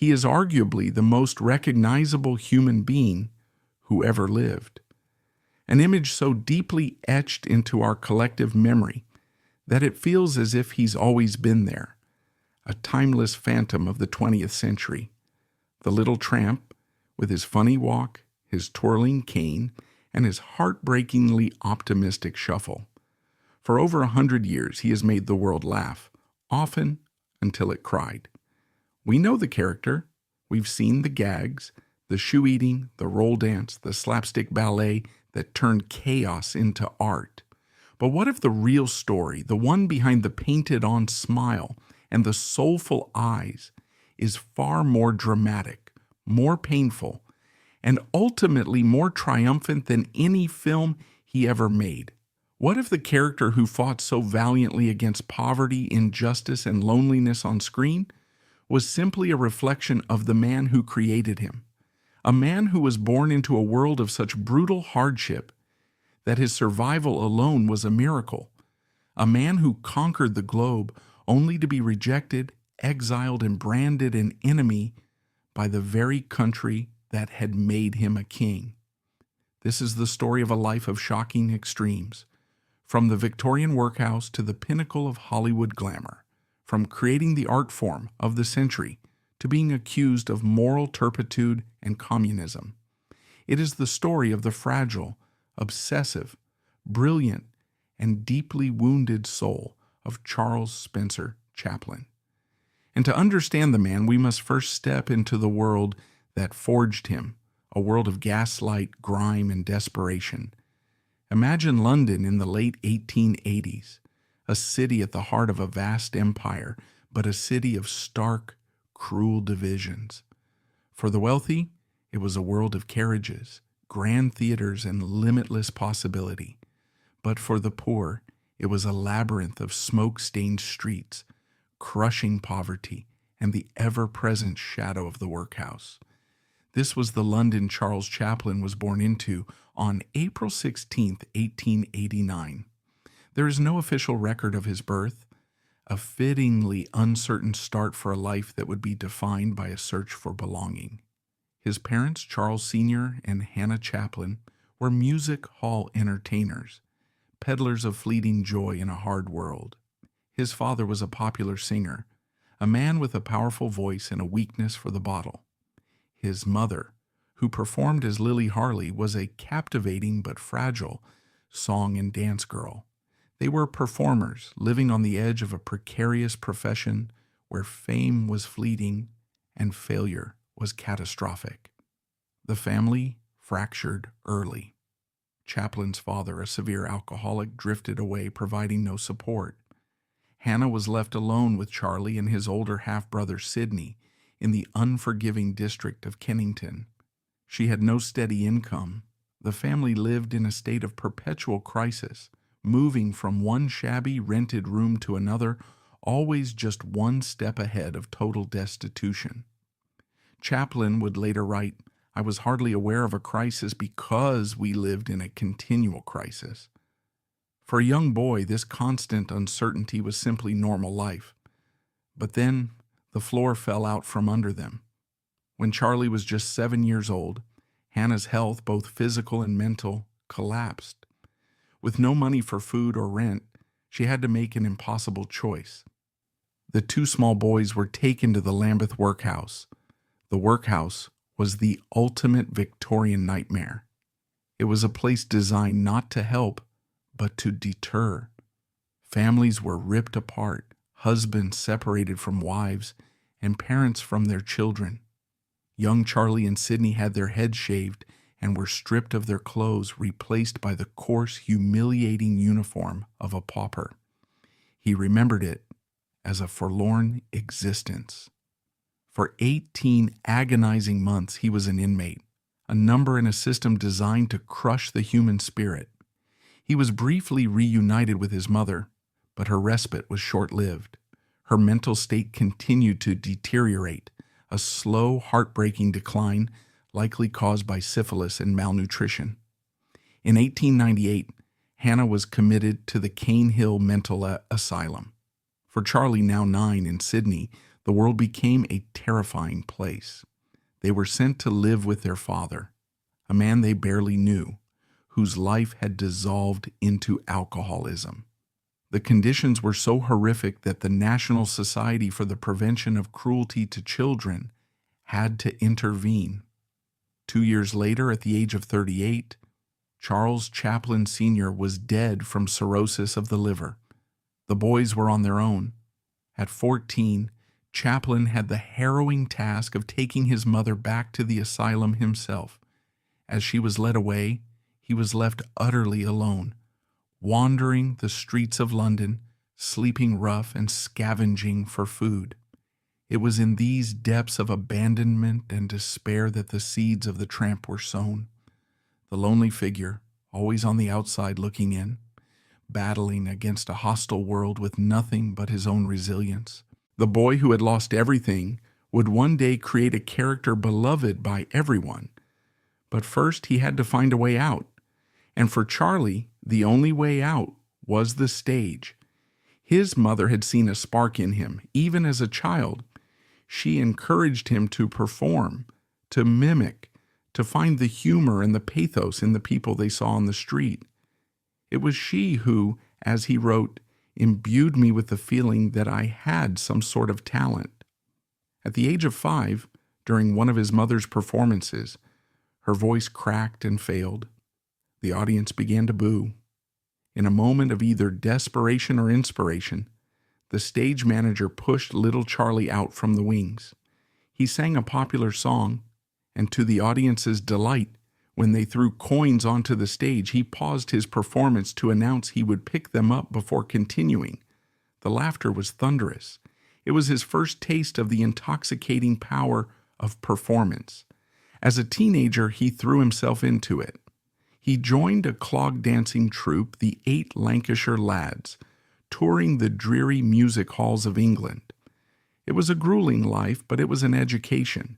He is arguably the most recognizable human being who ever lived. An image so deeply etched into our collective memory that it feels as if he's always been there, a timeless phantom of the 20th century. The little tramp, with his funny walk, his twirling cane, and his heartbreakingly optimistic shuffle. For over 100 years, he has made the world laugh, often until it cried. We know the character. We've seen the gags, the shoe eating, the roll dance, the slapstick ballet that turned chaos into art. But what if the real story, the one behind the painted-on smile and the soulful eyes, is far more dramatic, more painful, and ultimately more triumphant than any film he ever made? What if the character who fought so valiantly against poverty, injustice, and loneliness on screen was simply a reflection of the man who created him? A man who was born into a world of such brutal hardship that his survival alone was a miracle. A man who conquered the globe only to be rejected, exiled, and branded an enemy by the very country that had made him a king. This is the story of a life of shocking extremes. From the Victorian workhouse to the pinnacle of Hollywood glamour, from creating the art form of the century to being accused of moral turpitude and communism. It is the story of the fragile, obsessive, brilliant, and deeply wounded soul of Charles Spencer Chaplin. And to understand the man, we must first step into the world that forged him, a world of gaslight, grime, and desperation. Imagine London in the late 1880s, a city at the heart of a vast empire, but a city of stark, cruel divisions. For the wealthy, it was a world of carriages, grand theaters, and limitless possibility. But for the poor, it was a labyrinth of smoke-stained streets, crushing poverty, and the ever-present shadow of the workhouse. This was the London Charles Chaplin was born into on April 16, 1889. There is no official record of his birth, a fittingly uncertain start for a life that would be defined by a search for belonging. His parents, Charles Sr. and Hannah Chaplin, were music hall entertainers, peddlers of fleeting joy in a hard world. His father was a popular singer, a man with a powerful voice and a weakness for the bottle. His mother, who performed as Lily Harley, was a captivating but fragile song and dance girl. They were performers living on the edge of a precarious profession where fame was fleeting and failure was catastrophic. The family fractured early. Chaplin's father, a severe alcoholic, drifted away, providing no support. Hannah was left alone with Charlie and his older half-brother Sidney in the unforgiving district of Kennington. She had no steady income. The family lived in a state of perpetual crisis, moving from one shabby rented room to another, always just one step ahead of total destitution. Chaplin would later write, "I was hardly aware of a crisis because we lived in a continual crisis." For a young boy, this constant uncertainty was simply normal life. But then the floor fell out from under them. When Charlie was just 7 years old, Hannah's health, both physical and mental, collapsed. With no money for food or rent, she had to make an impossible choice. The two small boys were taken to the Lambeth workhouse. The workhouse was the ultimate Victorian nightmare. It was a place designed not to help, but to deter. Families were ripped apart, husbands separated from wives, and parents from their children. Young Charlie and Sidney had their heads shaved and were stripped of their clothes, replaced by the coarse, humiliating uniform of a pauper. He remembered it as a forlorn existence. For 18 agonizing months, he was an inmate, a number in a system designed to crush the human spirit. He was briefly reunited with his mother, but her respite was short-lived. Her mental state continued to deteriorate, a slow, heartbreaking decline likely caused by syphilis and malnutrition. In 1898, Hannah was committed to the Cane Hill Mental Asylum. For Charlie, now 9, and Sidney, the the world became a terrifying place. They were sent to live with their father, a man they barely knew, whose life had dissolved into alcoholism. The conditions were so horrific that the National Society for the Prevention of Cruelty to Children had to intervene. 2 years later, at the age of 38, Charles Chaplin Sr. was dead from cirrhosis of the liver. The boys were on their own. At 14, Chaplin had the harrowing task of taking his mother back to the asylum himself. As she was led away, he was left utterly alone, wandering the streets of London, sleeping rough and scavenging for food. It was in these depths of abandonment and despair that the seeds of the Tramp were sown. The lonely figure, always on the outside looking in, battling against a hostile world with nothing but his own resilience. The boy who had lost everything would one day create a character beloved by everyone. But first he had to find a way out. And for Charlie, the only way out was the stage. His mother had seen a spark in him, even as a child. She encouraged him to perform, to mimic, to find the humor and the pathos in the people they saw on the street. It was she who, as he wrote, imbued me with the feeling that I had some sort of talent. At the age of 5, during one of his mother's performances, her voice cracked and failed. The audience began to boo. In a moment of either desperation or inspiration, the stage manager pushed little Charlie out from the wings. He sang a popular song, and to the audience's delight, when they threw coins onto the stage, he paused his performance to announce he would pick them up before continuing. The laughter was thunderous. It was his first taste of the intoxicating power of performance. As a teenager, he threw himself into it. He joined a clog dancing troupe, the 8 Lancashire Lads, touring the dreary music halls of England. It was a grueling life, but it was an education.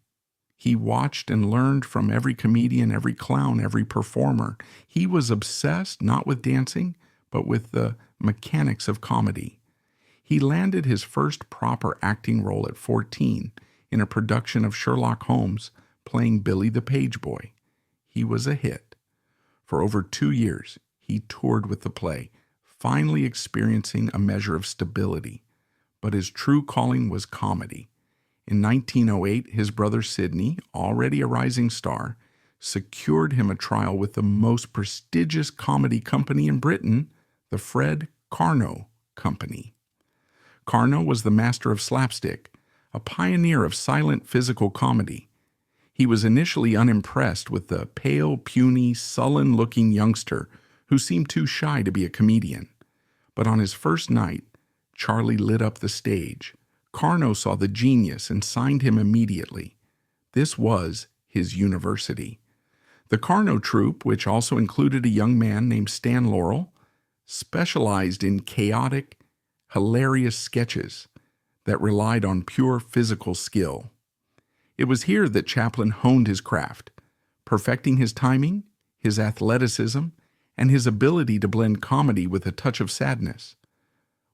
He watched and learned from every comedian, every clown, every performer. He was obsessed not with dancing, but with the mechanics of comedy. He landed his first proper acting role at 14 in a production of Sherlock Holmes, playing Billy the Page Boy. He was a hit. For over 2 years, he toured with the play, finally experiencing a measure of stability. But his true calling was comedy. In 1908, his brother Sidney, already a rising star, secured him a trial with the most prestigious comedy company in Britain, the Fred Karno Company. Karno was the master of slapstick, a pioneer of silent physical comedy. He was initially unimpressed with the pale, puny, sullen-looking youngster who seemed too shy to be a comedian. But on his first night, Charlie lit up the stage. Karno saw the genius and signed him immediately. This was his university. The Karno troupe, which also included a young man named Stan Laurel, specialized in chaotic, hilarious sketches that relied on pure physical skill. It was here that Chaplin honed his craft, perfecting his timing, his athleticism, and his ability to blend comedy with a touch of sadness.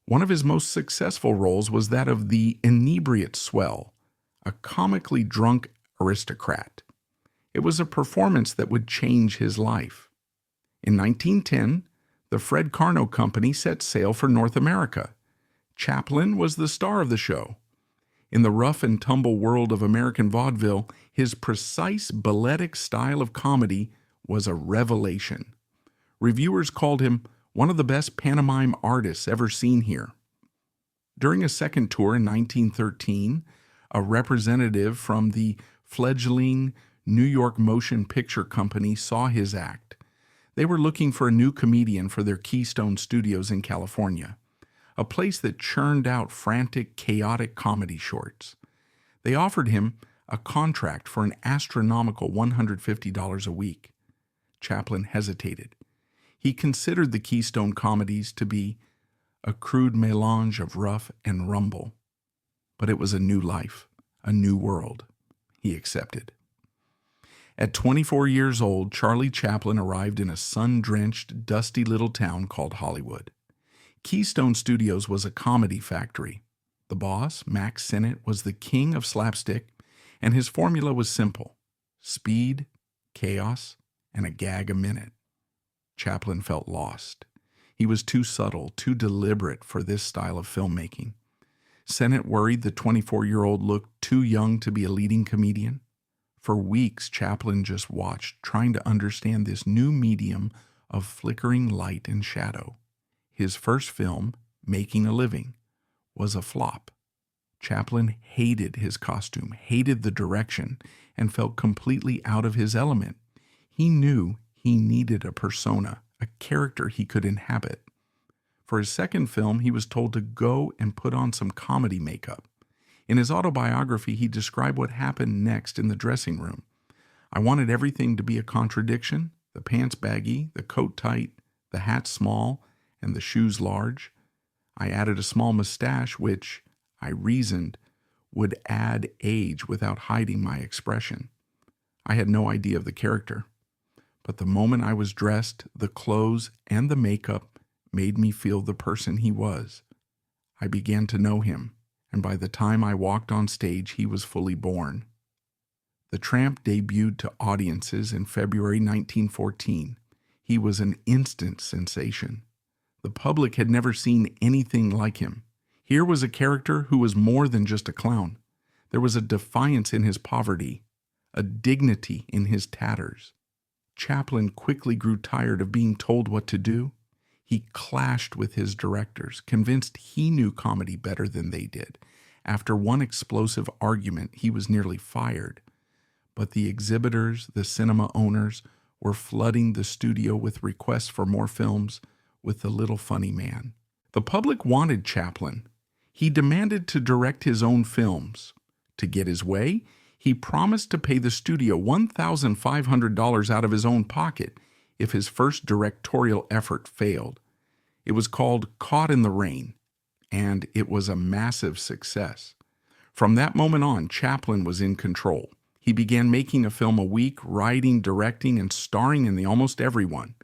One of his most successful roles was that of the inebriate swell, a comically drunk aristocrat. It was a performance that would change his life. In 1910, the Fred Karno Company set sail for North America. Chaplin was the star of the show. In the rough and tumble world of American vaudeville, his precise balletic style of comedy was a revelation. Reviewers called him one of the best pantomime artists ever seen here. During a second tour in 1913, a representative from the fledgling New York Motion Picture Company saw his act. They were looking for a new comedian for their Keystone Studios in California, a place that churned out frantic, chaotic comedy shorts. They offered him a contract for an astronomical $150 a week. Chaplin hesitated. He considered the Keystone comedies to be a crude melange of rough and rumble. But it was a new life, a new world. He accepted. At 24 years old, Charlie Chaplin arrived in a sun-drenched, dusty little town called Hollywood. Keystone Studios was a comedy factory. The boss, Max Sennett, was the king of slapstick, and his formula was simple: speed, chaos, and a gag a minute. Chaplin felt lost. He was too subtle, too deliberate for this style of filmmaking. Sennett worried the 24-year-old looked too young to be a leading comedian. For weeks, Chaplin just watched, trying to understand this new medium of flickering light and shadow. His first film, Making a Living, was a flop. Chaplin hated his costume, hated the direction, and felt completely out of his element. He knew he needed a persona, a character he could inhabit. For his second film, he was told to go and put on some comedy makeup. In his autobiography, he described what happened next in the dressing room. I wanted everything to be a contradiction: the pants baggy, the coat tight, the hat small, and the shoes large. I added a small mustache, which, I reasoned, would add age without hiding my expression. I had no idea of the character. But the moment I was dressed, the clothes and the makeup made me feel the person he was. I began to know him, and by the time I walked on stage, he was fully born. The Tramp debuted to audiences in February 1914. He was an instant sensation. The public had never seen anything like him. Here was a character who was more than just a clown. There was a defiance in his poverty, a dignity in his tatters. Chaplin quickly grew tired of being told what to do. He clashed with his directors, convinced he knew comedy better than they did. After one explosive argument, he was nearly fired. But the exhibitors, the cinema owners, were flooding the studio with requests for more films with the little funny man. The public wanted Chaplin. He demanded to direct his own films. To get his way, he promised to pay the studio $1,500 out of his own pocket if his first directorial effort failed. It was called Caught in the Rain, and it was a massive success. From that moment on, Chaplin was in control. He began making a film a week, writing, directing, and starring in the almost everyone.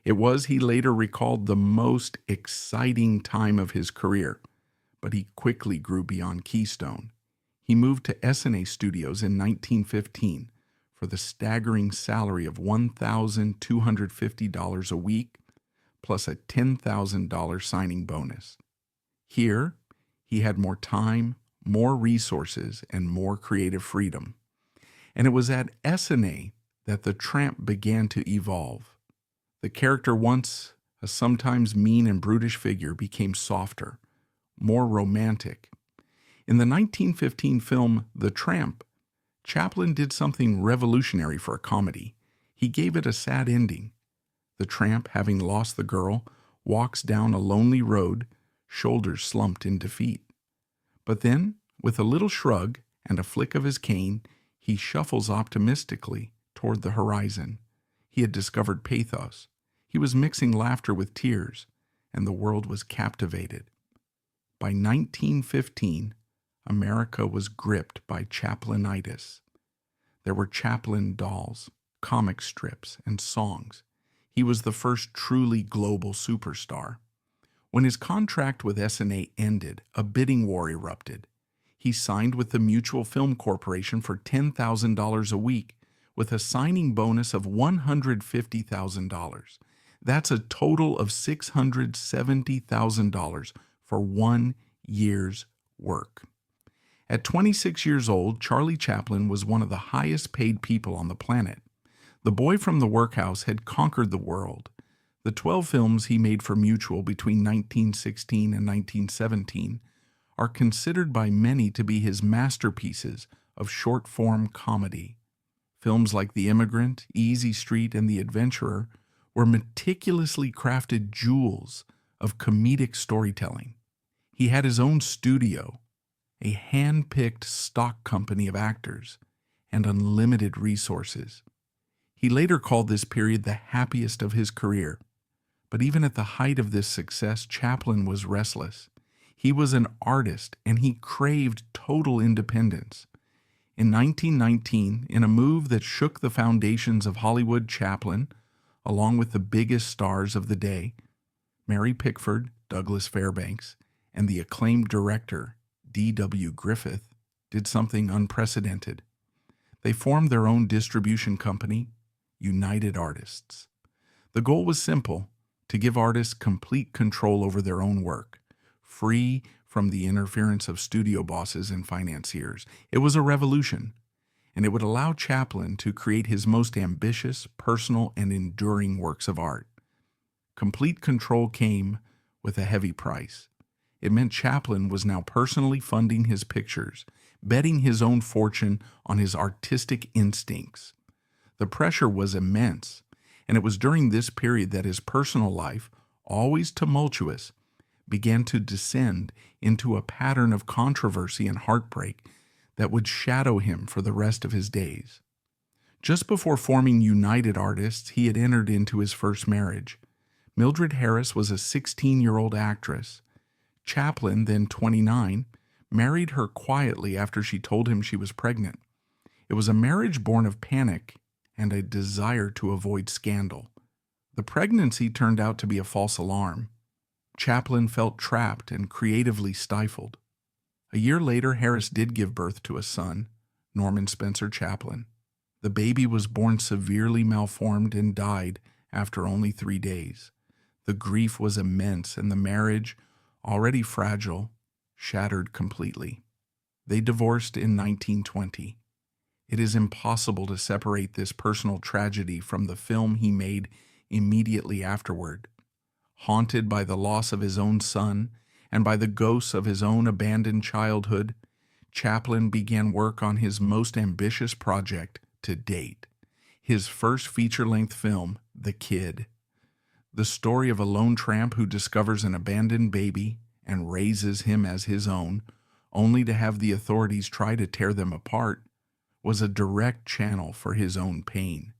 It was, he later recalled, the most exciting time of his career, but he quickly grew beyond Keystone. He moved to S&A Studios in 1915 for the staggering salary of $1,250 a week, plus a $10,000 signing bonus. Here, he had more time, more resources, and more creative freedom. And it was at S&A that the Tramp began to evolve. The character, once a sometimes mean and brutish figure, became softer, more romantic. In the 1915 film The Tramp, Chaplin did something revolutionary for a comedy. He gave it a sad ending. The tramp, having lost the girl, walks down a lonely road, shoulders slumped in defeat. But then, with a little shrug and a flick of his cane, he shuffles optimistically toward the horizon. He had discovered pathos. He was mixing laughter with tears, and the world was captivated. By 1915, America was gripped by Chaplinitis. There were Chaplin dolls, comic strips, and songs. He was the first truly global superstar. When his contract with S&A ended, a bidding war erupted. He signed with the Mutual Film Corporation for $10,000 a week, with a signing bonus of $150,000. That's a total of $670,000 for 1 year's work. At 26 years old, Charlie Chaplin was one of the highest paid people on the planet. The boy from the workhouse had conquered the world. The 12 films he made for Mutual between 1916 and 1917 are considered by many to be his masterpieces of short-form comedy. Films like The Immigrant, Easy Street, and The Adventurer were meticulously crafted jewels of comedic storytelling. He had his own studio, a hand-picked stock company of actors, and unlimited resources. He later called this period the happiest of his career. But even at the height of this success, Chaplin was restless. He was an artist, and he craved total independence. In 1919, in a move that shook the foundations of Hollywood, Chaplin, along with the biggest stars of the day, Mary Pickford, Douglas Fairbanks, and the acclaimed director D.W. Griffith, did something unprecedented. They formed their own distribution company, United Artists. The goal was simple: to give artists complete control over their own work, free from the interference of studio bosses and financiers. It was a revolution, and it would allow Chaplin to create his most ambitious, personal, and enduring works of art. Complete control came with a heavy price. It meant Chaplin was now personally funding his pictures, betting his own fortune on his artistic instincts. The pressure was immense, and it was during this period that his personal life, always tumultuous, began to descend into a pattern of controversy and heartbreak that would shadow him for the rest of his days. Just before forming United Artists, he had entered into his first marriage. Mildred Harris was a 16-year-old actress. Chaplin, then 29, married her quietly after she told him she was pregnant. It was a marriage born of panic and a desire to avoid scandal. The pregnancy turned out to be a false alarm. Chaplin felt trapped and creatively stifled. A year later, Harris did give birth to a son, Norman Spencer Chaplin. The baby was born severely malformed and died after only 3 days. The grief was immense, and the marriage, already fragile, shattered completely. They divorced in 1920. It is impossible to separate this personal tragedy from the film he made immediately afterward. Haunted by the loss of his own son and by the ghosts of his own abandoned childhood, Chaplin began work on his most ambitious project to date, his first feature-length film, The Kid. The story of a lone tramp who discovers an abandoned baby and raises him as his own, only to have the authorities try to tear them apart, was a direct channel for his own pain.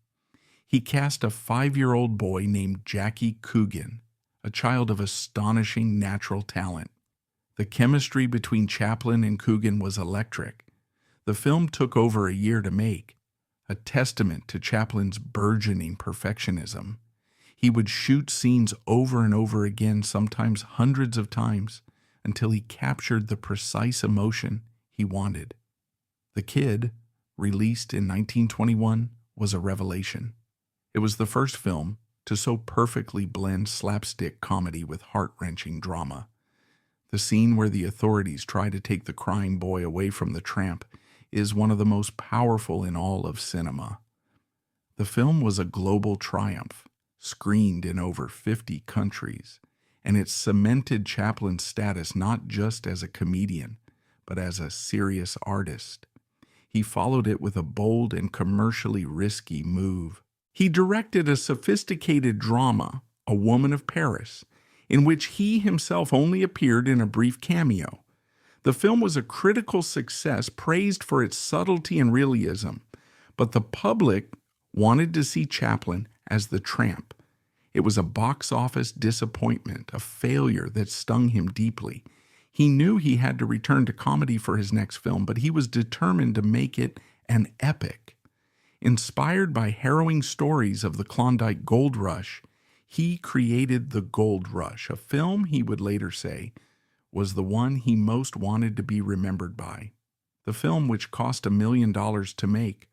He cast a 5-year-old boy named Jackie Coogan, a child of astonishing natural talent. The chemistry between Chaplin and Coogan was electric. The film took over a year to make, a testament to Chaplin's burgeoning perfectionism. He would shoot scenes over and over again, sometimes hundreds of times, until he captured the precise emotion he wanted. The Kid, released in 1921, was a revelation. It was the first film to so perfectly blend slapstick comedy with heart-wrenching drama. The scene where the authorities try to take the crying boy away from the tramp is one of the most powerful in all of cinema. The film was a global triumph, screened in over 50 countries, and it cemented Chaplin's status not just as a comedian, but as a serious artist. He followed it with a bold and commercially risky move. He directed a sophisticated drama, A Woman of Paris, in which he himself only appeared in a brief cameo. The film was a critical success, praised for its subtlety and realism, but the public wanted to see Chaplin as the tramp. It was a box office disappointment, a failure that stung him deeply. He knew he had to return to comedy for his next film, but he was determined to make it an epic. Inspired by harrowing stories of the Klondike Gold Rush, he created The Gold Rush, a film he would later say was the one he most wanted to be remembered by. The film, which cost $1 million to make,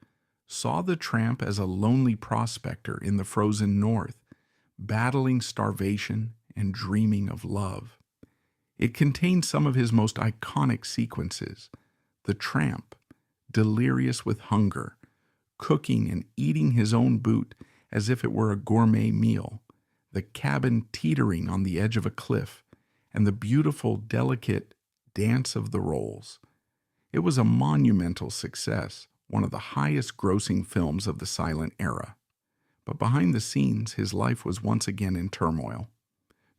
saw the tramp as a lonely prospector in the frozen North, battling starvation and dreaming of love. It contained some of his most iconic sequences: the tramp, delirious with hunger, cooking and eating his own boot as if it were a gourmet meal, the cabin teetering on the edge of a cliff, and the beautiful, delicate dance of the rolls. It was a monumental success, one of the highest-grossing films of the silent era. But behind the scenes, his life was once again in turmoil.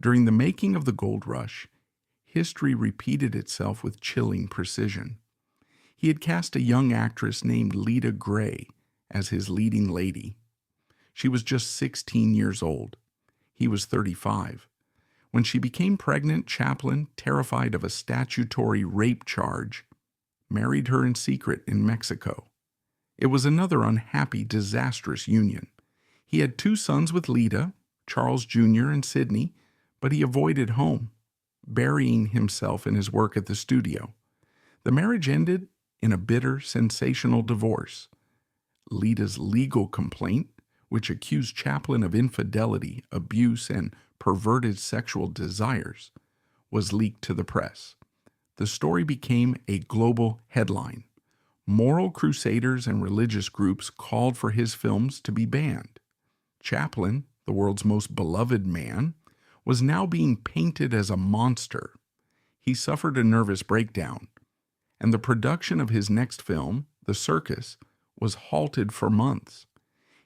During the making of The Gold Rush, history repeated itself with chilling precision. He had cast a young actress named Lita Gray as his leading lady. She was just 16 years old. He was 35. When she became pregnant, Chaplin, terrified of a statutory rape charge, married her in secret in Mexico. It was another unhappy, disastrous union. He had 2 sons with Lita, Charles Jr. and Sidney, but he avoided home, burying himself in his work at the studio. The marriage ended in a bitter, sensational divorce. Lita's legal complaint, which accused Chaplin of infidelity, abuse, and perverted sexual desires, was leaked to the press. The story became a global headline. Moral crusaders and religious groups called for his films to be banned. Chaplin, the world's most beloved man, was now being painted as a monster. He suffered a nervous breakdown, and the production of his next film, The Circus, was halted for months.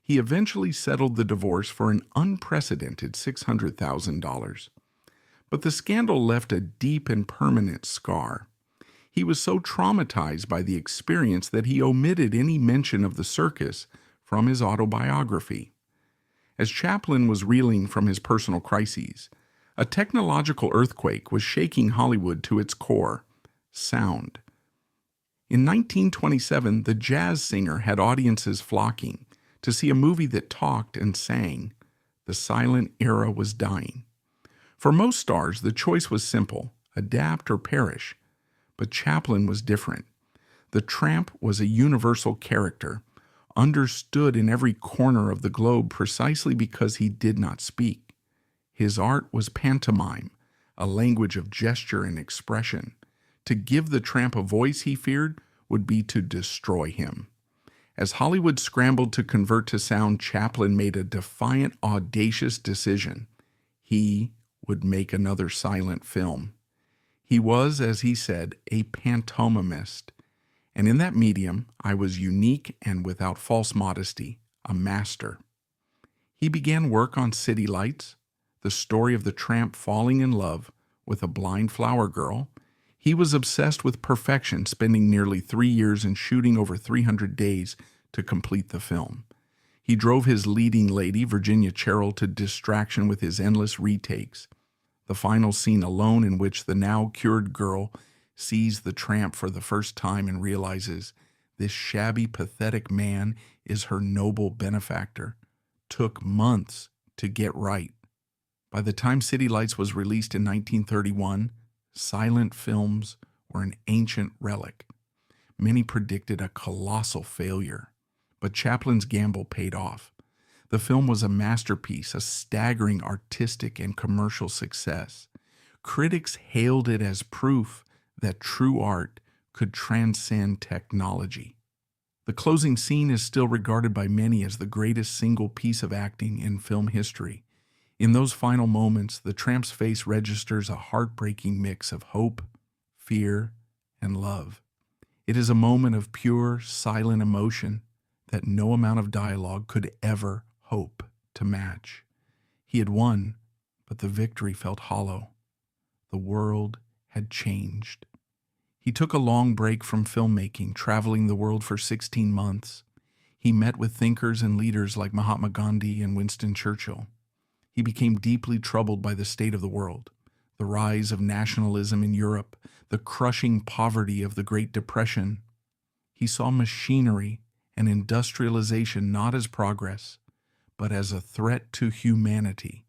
He eventually settled the divorce for an unprecedented $600,000. But the scandal left a deep and permanent scar. He was so traumatized by the experience that he omitted any mention of the circus from his autobiography. As Chaplin was reeling from his personal crises, a technological earthquake was shaking Hollywood to its core: sound. In 1927, the jazz singer had audiences flocking to see a movie that talked and sang. The silent era was dying. For most stars, the choice was simple: adapt or perish. But Chaplin was different. The Tramp was a universal character, understood in every corner of the globe precisely because he did not speak. His art was pantomime, a language of gesture and expression. To give the Tramp a voice, he feared, would be to destroy him. As Hollywood scrambled to convert to sound, Chaplin made a defiant, audacious decision. He would make another silent film. He was, as he said, a pantomimist, and in that medium I was unique and, without false modesty, a master. He began work on City Lights, the story of the Tramp falling in love with a blind flower girl. He was obsessed with perfection, spending nearly 3 years and shooting over 300 days to complete the film. He drove his leading lady, Virginia Cherrill, to distraction with his endless retakes. The final scene alone, in which the now cured girl sees the Tramp for the first time and realizes this shabby, pathetic man is her noble benefactor, took months to get right. By the time City Lights was released in 1931, silent films were an ancient relic. Many predicted a colossal failure, but Chaplin's gamble paid off. The film was a masterpiece, a staggering artistic and commercial success. Critics hailed it as proof that true art could transcend technology. The closing scene is still regarded by many as the greatest single piece of acting in film history. In those final moments, the Tramp's face registers a heartbreaking mix of hope, fear, and love. It is a moment of pure, silent emotion that no amount of dialogue could ever hope to match. He had won, but the victory felt hollow. The world had changed. He took a long break from filmmaking, traveling the world for 16 months. He met with thinkers and leaders like Mahatma Gandhi and Winston Churchill. He became deeply troubled by the state of the world, the rise of nationalism in Europe, the crushing poverty of the Great Depression. He saw machinery and industrialization not as progress, but as a threat to humanity,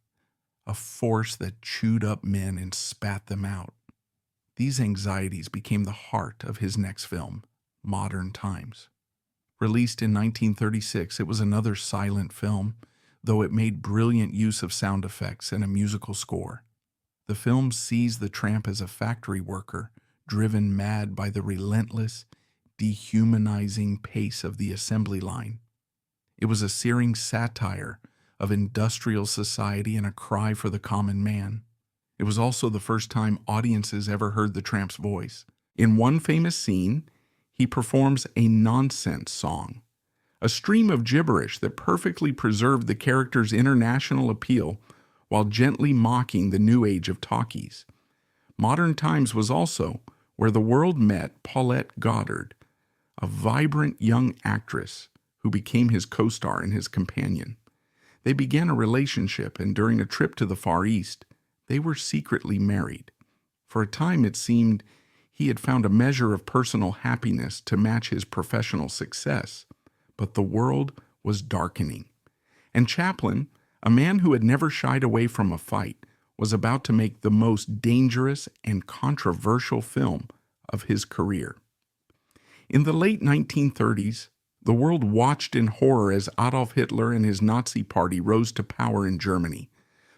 a force that chewed up men and spat them out. These anxieties became the heart of his next film, Modern Times. Released in 1936, it was another silent film, though it made brilliant use of sound effects and a musical score. The film sees the Tramp as a factory worker, driven mad by the relentless, dehumanizing pace of the assembly line. It was a searing satire of industrial society and a cry for the common man. It was also the first time audiences ever heard the Tramp's voice. In one famous scene, he performs a nonsense song, a stream of gibberish that perfectly preserved the character's international appeal while gently mocking the new age of talkies. Modern Times was also where the world met Paulette Goddard, a vibrant young actress who became his co-star and his companion. They began a relationship, and during a trip to the Far East, they were secretly married. For a time, it seemed he had found a measure of personal happiness to match his professional success, but the world was darkening. And Chaplin, a man who had never shied away from a fight, was about to make the most dangerous and controversial film of his career. In the late 1930s, the world watched in horror as Adolf Hitler and his Nazi party rose to power in Germany.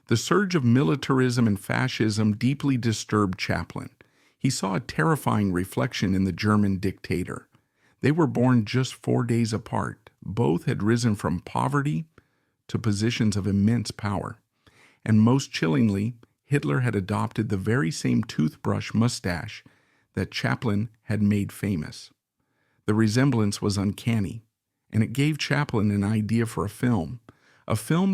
The surge of militarism and fascism deeply disturbed Chaplin. He saw a terrifying reflection in the German dictator. They were born just 4 days apart. Both had risen from poverty to positions of immense power. And most chillingly, Hitler had adopted the very same toothbrush mustache that Chaplin had made famous. The resemblance was uncanny, and it gave Chaplin an idea for a film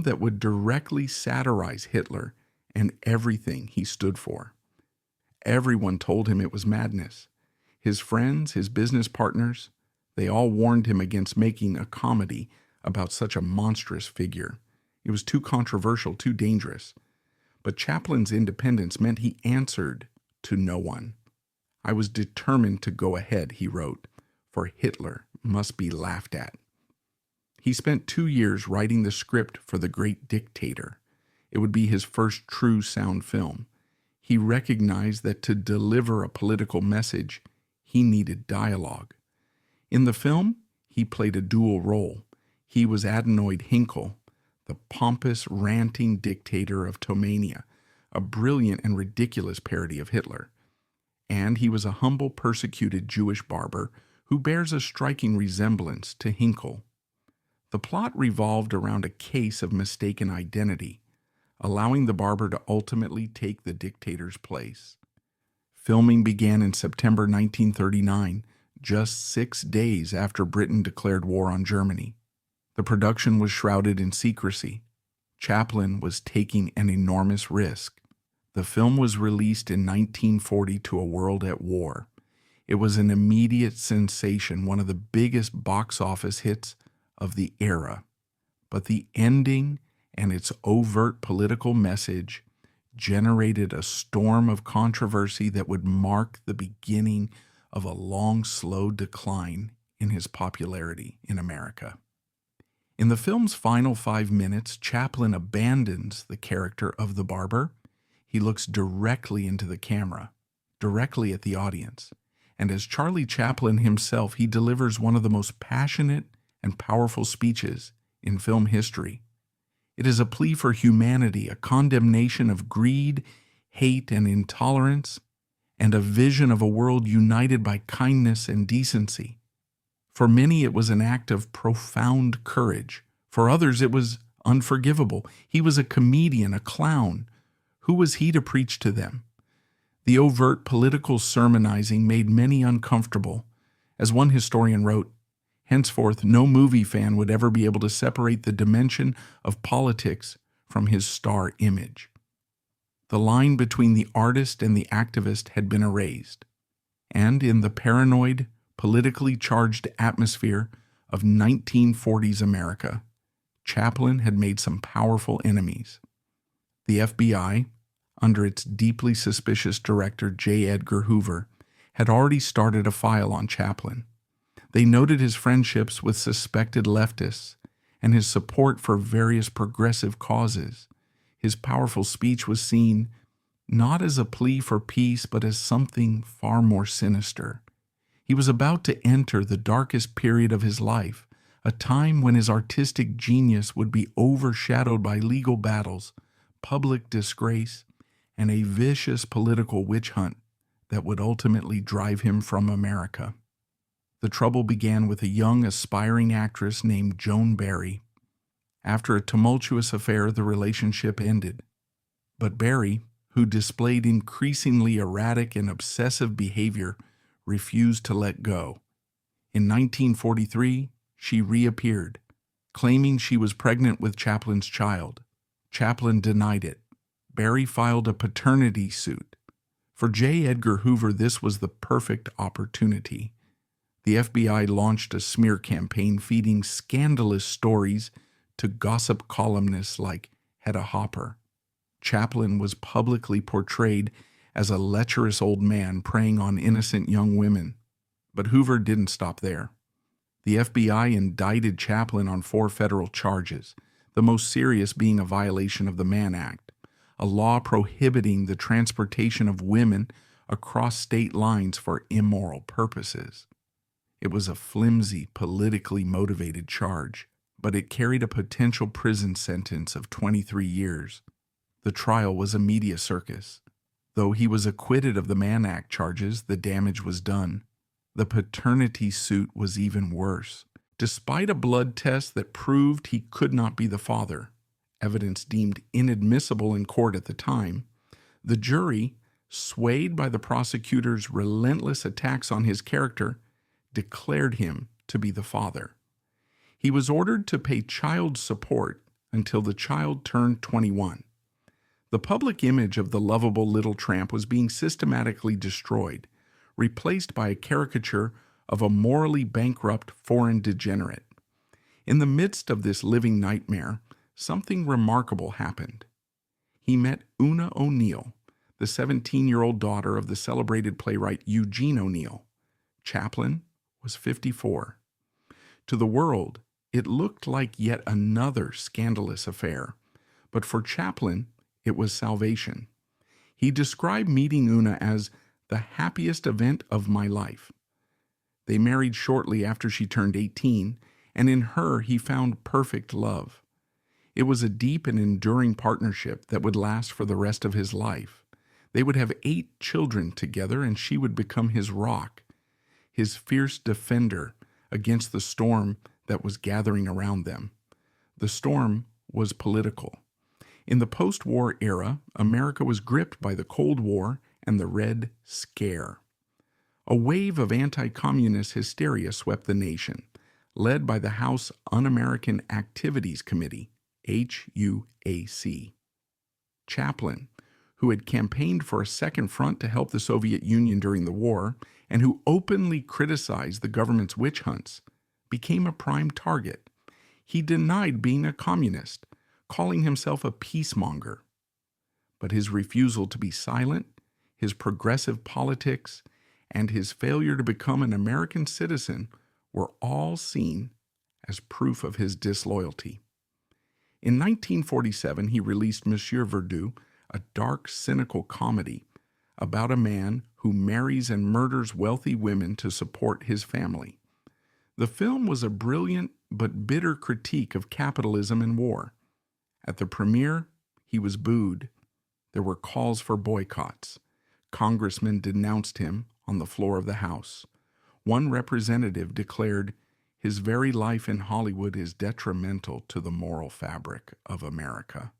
that would directly satirize Hitler and everything he stood for. Everyone told him it was madness. His friends, his business partners, they all warned him against making a comedy about such a monstrous figure. It was too controversial, too dangerous. But Chaplin's independence meant he answered to no one. "I was determined to go ahead," he wrote, "for Hitler must be laughed at." He spent 2 years writing the script for The Great Dictator. It would be his first true sound film. He recognized that to deliver a political message, he needed dialogue. In the film, he played a dual role. He was Adenoid Hinkle, the pompous, ranting dictator of Tomania, a brilliant and ridiculous parody of Hitler. And he was a humble, persecuted Jewish barber who bears a striking resemblance to Hinkle. The plot revolved around a case of mistaken identity, allowing the barber to ultimately take the dictator's place. Filming began in September 1939, just 6 days after Britain declared war on Germany. The production was shrouded in secrecy. Chaplin was taking an enormous risk. The film was released in 1940 to a world at war. It was an immediate sensation, one of the biggest box office hits of the era. But the ending and its overt political message generated a storm of controversy that would mark the beginning of a long, slow decline in his popularity in America. In the film's final 5 minutes, Chaplin abandons the character of the barber. He looks directly into the camera, directly at the audience. And as Charlie Chaplin himself, he delivers one of the most passionate and powerful speeches in film history. It is a plea for humanity, a condemnation of greed, hate, and intolerance, and a vision of a world united by kindness and decency. For many, it was an act of profound courage. For others, it was unforgivable. He was a comedian, a clown. Who was he to preach to them? The overt political sermonizing made many uncomfortable. As one historian wrote, henceforth, no movie fan would ever be able to separate the dimension of politics from his star image. The line between the artist and the activist had been erased. And in the paranoid, politically charged atmosphere of 1940s America, Chaplin had made some powerful enemies. The FBI, under its deeply suspicious director J. Edgar Hoover, had already started a file on Chaplin. They noted his friendships with suspected leftists and his support for various progressive causes. His powerful speech was seen not as a plea for peace, but as something far more sinister. He was about to enter the darkest period of his life, a time when his artistic genius would be overshadowed by legal battles, public disgrace, and a vicious political witch hunt that would ultimately drive him from America. The trouble began with a young, aspiring actress named Joan Barry. After a tumultuous affair, the relationship ended. But Barry, who displayed increasingly erratic and obsessive behavior, refused to let go. In 1943, she reappeared, claiming she was pregnant with Chaplin's child. Chaplin denied it. Barry filed a paternity suit. For J. Edgar Hoover, this was the perfect opportunity. The FBI launched a smear campaign feeding scandalous stories to gossip columnists like Hedda Hopper. Chaplin was publicly portrayed as a lecherous old man preying on innocent young women. But Hoover didn't stop there. The FBI indicted Chaplin on 4 federal charges, the most serious being a violation of the Mann Act, a law prohibiting the transportation of women across state lines for immoral purposes. It was a flimsy, politically motivated charge, but it carried a potential prison sentence of 23 years. The trial was a media circus. Though he was acquitted of the Mann Act charges, the damage was done. The paternity suit was even worse. Despite a blood test that proved he could not be the father, evidence deemed inadmissible in court at the time, the jury, swayed by the prosecutor's relentless attacks on his character, declared him to be the father. He was ordered to pay child support until the child turned 21. The public image of the lovable little tramp was being systematically destroyed, replaced by a caricature of a morally bankrupt foreign degenerate. In the midst of this living nightmare, something remarkable happened. He met Una O'Neill, the 17-year-old daughter of the celebrated playwright Eugene O'Neill. Chaplin was 54. To the world, it looked like yet another scandalous affair, but for Chaplin, it was salvation. He described meeting Una as the happiest event of my life. They married shortly after she turned 18, and in her he found perfect love. It was a deep and enduring partnership that would last for the rest of his life. They would have 8 children together, and she would become his rock, his fierce defender against the storm that was gathering around them. The storm was political. In the post-war era, America was gripped by the Cold War and the Red Scare. A wave of anti-communist hysteria swept the nation, led by the House Un-American Activities Committee, HUAC. Chaplin, who had campaigned for a second front to help the Soviet Union during the war and who openly criticized the government's witch hunts, became a prime target. He denied being a communist, calling himself a peacemonger. But his refusal to be silent, his progressive politics, and his failure to become an American citizen were all seen as proof of his disloyalty. In 1947, he released Monsieur Verdoux, a dark, cynical comedy about a man who marries and murders wealthy women to support his family. The film was a brilliant but bitter critique of capitalism and war. At the premiere, he was booed. There were calls for boycotts. Congressmen denounced him on the floor of the House. One representative declared, "His very life in Hollywood is detrimental to the moral fabric of America.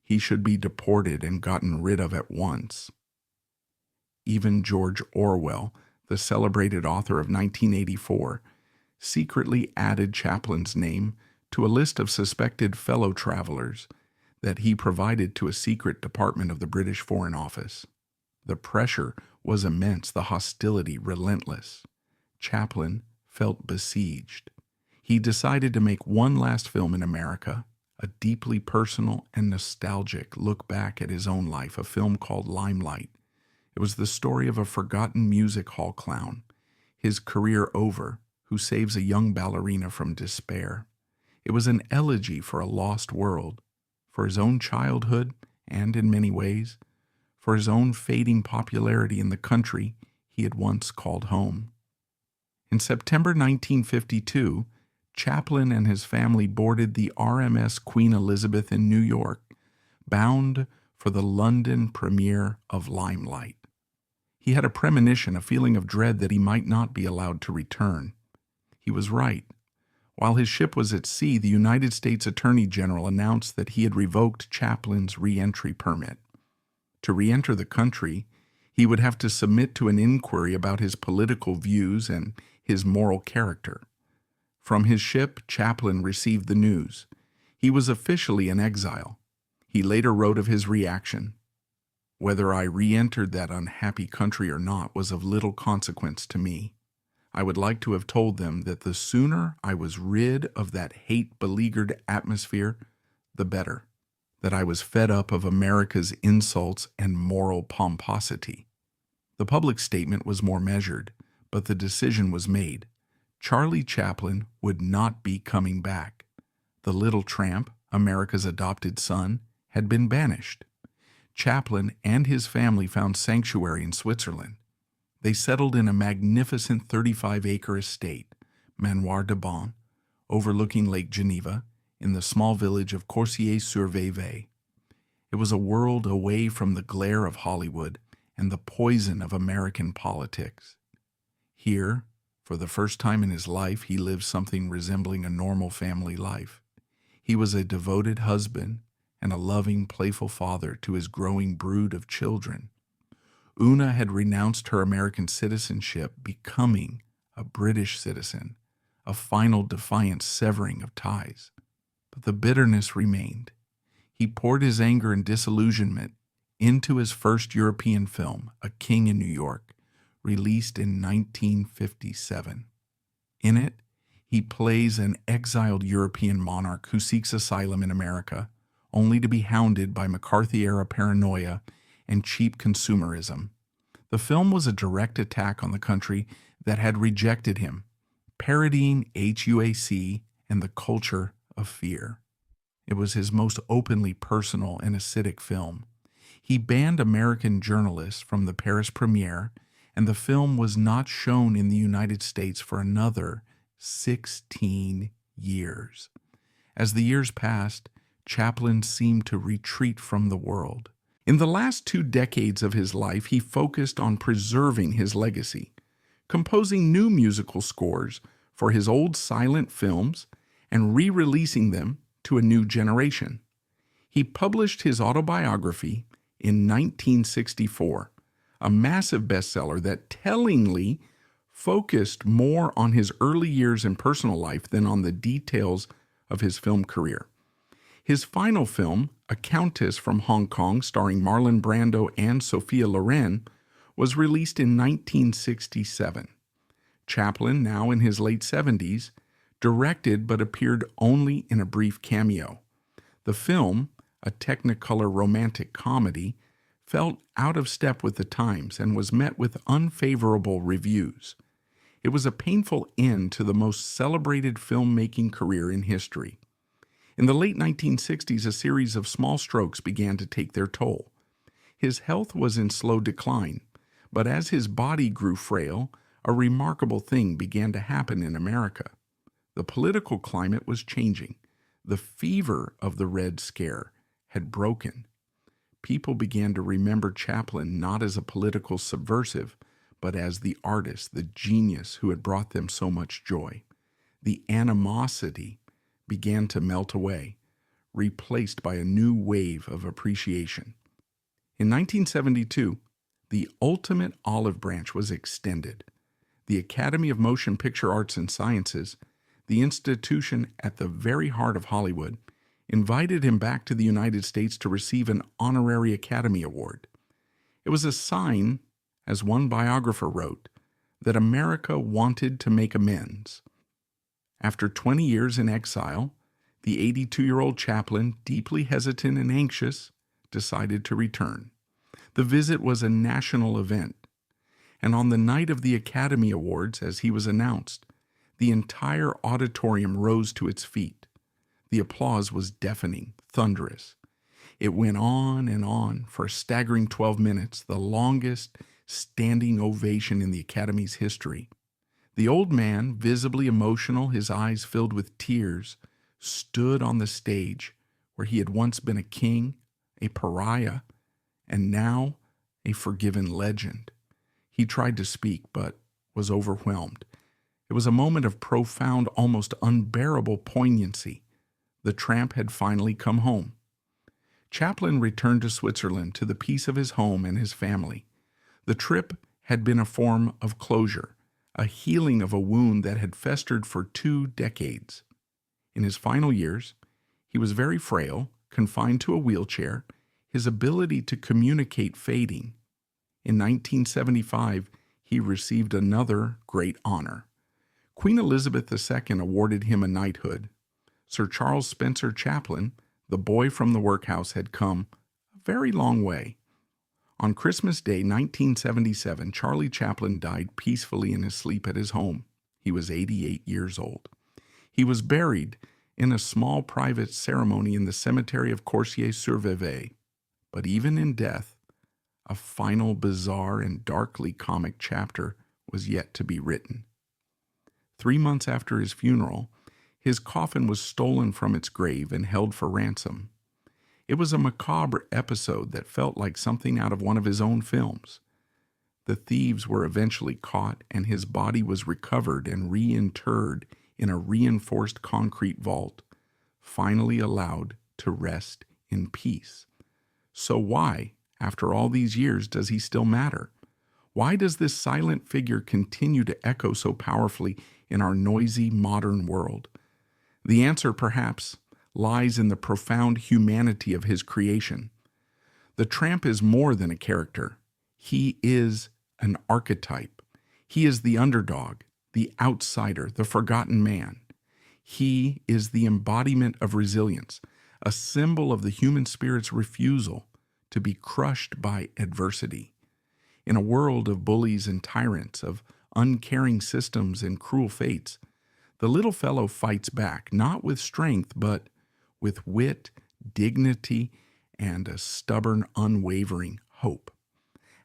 He should be deported and gotten rid of at once." Even George Orwell, the celebrated author of 1984, secretly added Chaplin's name to a list of suspected fellow travelers that he provided to a secret department of the British Foreign Office. The pressure was immense, the hostility relentless. Chaplin felt besieged. He decided to make one last film in America, a deeply personal and nostalgic look back at his own life, a film called Limelight. It was the story of a forgotten music hall clown, his career over, who saves a young ballerina from despair. It was an elegy for a lost world, for his own childhood, and in many ways, for his own fading popularity in the country he had once called home. In September 1952, Chaplin and his family boarded the RMS Queen Elizabeth in New York, bound for the London premiere of Limelight. He had a premonition, a feeling of dread that he might not be allowed to return. He was right. While his ship was at sea, the United States Attorney General announced that he had revoked Chaplin's re-entry permit. To re-enter the country, he would have to submit to an inquiry about his political views and his moral character. From his ship, Chaplin received the news. He was officially in exile. He later wrote of his reaction, "Whether I re-entered that unhappy country or not was of little consequence to me. I would like to have told them that the sooner I was rid of that hate-beleaguered atmosphere, the better, that I was fed up of America's insults and moral pomposity." The public statement was more measured, but the decision was made. Charlie Chaplin would not be coming back. The little tramp, America's adopted son, had been banished. Chaplin and his family found sanctuary in Switzerland. They settled in a magnificent 35-acre estate, Manoir de Bon, overlooking Lake Geneva, in the small village of Coursier-sur-Vevey. It was a world away from the glare of Hollywood and the poison of American politics. Here, for the first time in his life, he lived something resembling a normal family life. He was a devoted husband and a loving, playful father to his growing brood of children. Una had renounced her American citizenship, becoming a British citizen, a final defiant severing of ties. But the bitterness remained. He poured his anger and disillusionment into his first European film, A King in New York, released in 1957. In it, he plays an exiled European monarch who seeks asylum in America, only to be hounded by McCarthy-era paranoia and cheap consumerism. The film was a direct attack on the country that had rejected him, parodying HUAC and the culture of fear. It was his most openly personal and acidic film. He banned American journalists from the Paris premiere, and the film was not shown in the United States for another 16 years. As the years passed, Chaplin seemed to retreat from the world. In the last 2 decades of his life, he focused on preserving his legacy, composing new musical scores for his old silent films and re-releasing them to a new generation. He published his autobiography in 1964, a massive bestseller that tellingly focused more on his early years and personal life than on the details of his film career. His final film, A Countess from Hong Kong, starring Marlon Brando and Sophia Loren, was released in 1967. Chaplin, now in his late 70s, directed but appeared only in a brief cameo. The film, a Technicolor romantic comedy, felt out of step with the times and was met with unfavorable reviews. It was a painful end to the most celebrated filmmaking career in history. In the late 1960s, a series of small strokes began to take their toll. His health was in slow decline, but as his body grew frail, a remarkable thing began to happen in America. The political climate was changing. The fever of the Red Scare had broken. People began to remember Chaplin not as a political subversive, but as the artist, the genius who had brought them so much joy. The animosity began to melt away, replaced by a new wave of appreciation. In 1972, the ultimate olive branch was extended. The Academy of Motion Picture Arts and Sciences, the institution at the very heart of Hollywood, invited him back to the United States to receive an honorary Academy Award. It was a sign, as one biographer wrote, that America wanted to make amends. After 20 years in exile, the 82-year-old Chaplin, deeply hesitant and anxious, decided to return. The visit was a national event, and on the night of the Academy Awards, as he was announced, the entire auditorium rose to its feet. The applause was deafening, thunderous. It went on and on for a staggering 12 minutes, the longest standing ovation in the Academy's history. The old man, visibly emotional, his eyes filled with tears, stood on the stage where he had once been a king, a pariah, and now a forgiven legend. He tried to speak, but was overwhelmed. It was a moment of profound, almost unbearable poignancy. The tramp had finally come home. Chaplin returned to Switzerland, to the peace of his home and his family. The trip had been a form of closure, a healing of a wound that had festered for 2 decades. In his final years, he was very frail, confined to a wheelchair, his ability to communicate fading. In 1975, he received another great honor. Queen Elizabeth II awarded him a knighthood. Sir Charles Spencer Chaplin, the boy from the workhouse, had come a very long way. On Christmas Day, 1977, Charlie Chaplin died peacefully in his sleep at his home. He was 88 years old. He was buried in a small private ceremony in the cemetery of Coursier-sur-Vevey. But even in death, A final, bizarre, and darkly comic chapter was yet to be written. 3 months after his funeral, his coffin was stolen from its grave and held for ransom. It was a macabre episode that felt like something out of one of his own films. The thieves were eventually caught, and his body was recovered and reinterred in a reinforced concrete vault, finally allowed to rest in peace. So why, after all these years, does he still matter? Why does this silent figure continue to echo so powerfully in our noisy modern world? The answer, perhaps, lies in the profound humanity of his creation. The Tramp is more than a character. He is an archetype. He is the underdog, the outsider, the forgotten man. He is the embodiment of resilience, a symbol of the human spirit's refusal to be crushed by adversity. In a world of bullies and tyrants, of uncaring systems and cruel fates, the little fellow fights back, not with strength, but with wit, dignity, and a stubborn, unwavering hope.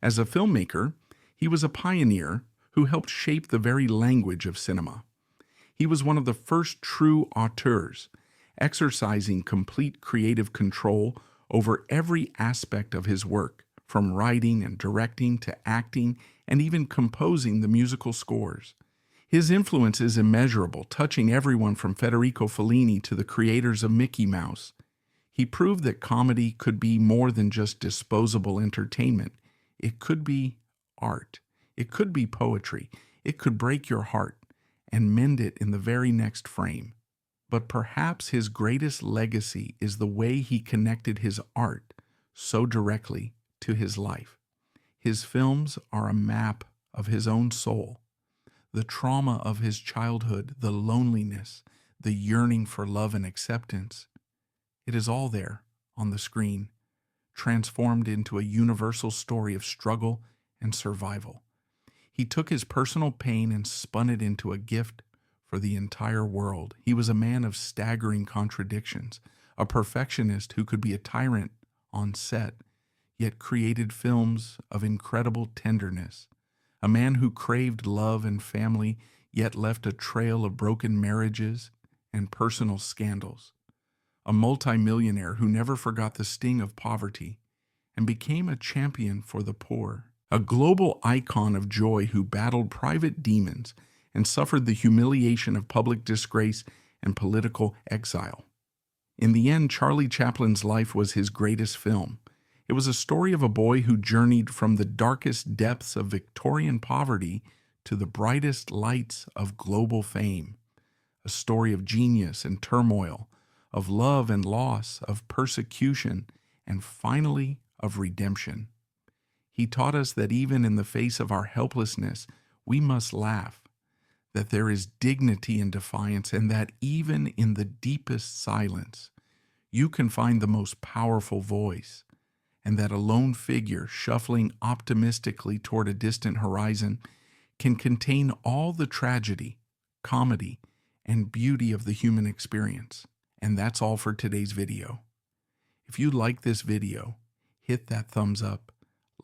As a filmmaker, he was a pioneer who helped shape the very language of cinema. He was one of the first true auteurs, exercising complete creative control over every aspect of his work, from writing and directing to acting and even composing the musical scores. His influence is immeasurable, touching everyone from Federico Fellini to the creators of Mickey Mouse. He proved that comedy could be more than just disposable entertainment. It could be art. It could be poetry. It could break your heart and mend it in the very next frame. But perhaps his greatest legacy is the way he connected his art so directly to his life. His films are a map of his own soul, the trauma of his childhood, the loneliness, the yearning for love and acceptance. It is all there on the screen, transformed into a universal story of struggle and survival. He took his personal pain and spun it into a gift for the entire world. He was a man of staggering contradictions, a perfectionist who could be a tyrant on set, yet created films of incredible tenderness, a man who craved love and family, yet left a trail of broken marriages and personal scandals, a multimillionaire who never forgot the sting of poverty and became a champion for the poor, a global icon of joy who battled private demons and suffered the humiliation of public disgrace and political exile. In the end, Charlie Chaplin's life was his greatest film. It was a story of a boy who journeyed from the darkest depths of Victorian poverty to the brightest lights of global fame. A story of genius and turmoil, of love and loss, of persecution, and finally of redemption. He taught us that even in the face of our helplessness, we must laugh, that there is dignity in defiance, and that even in the deepest silence, you can find the most powerful voice, and that a lone figure shuffling optimistically toward a distant horizon can contain all the tragedy, comedy, and beauty of the human experience. And that's all for today's video. If you like this video, hit that thumbs up,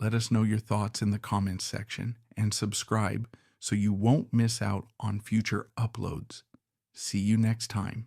let us know your thoughts in the comments section, and subscribe so you won't miss out on future uploads. See you next time.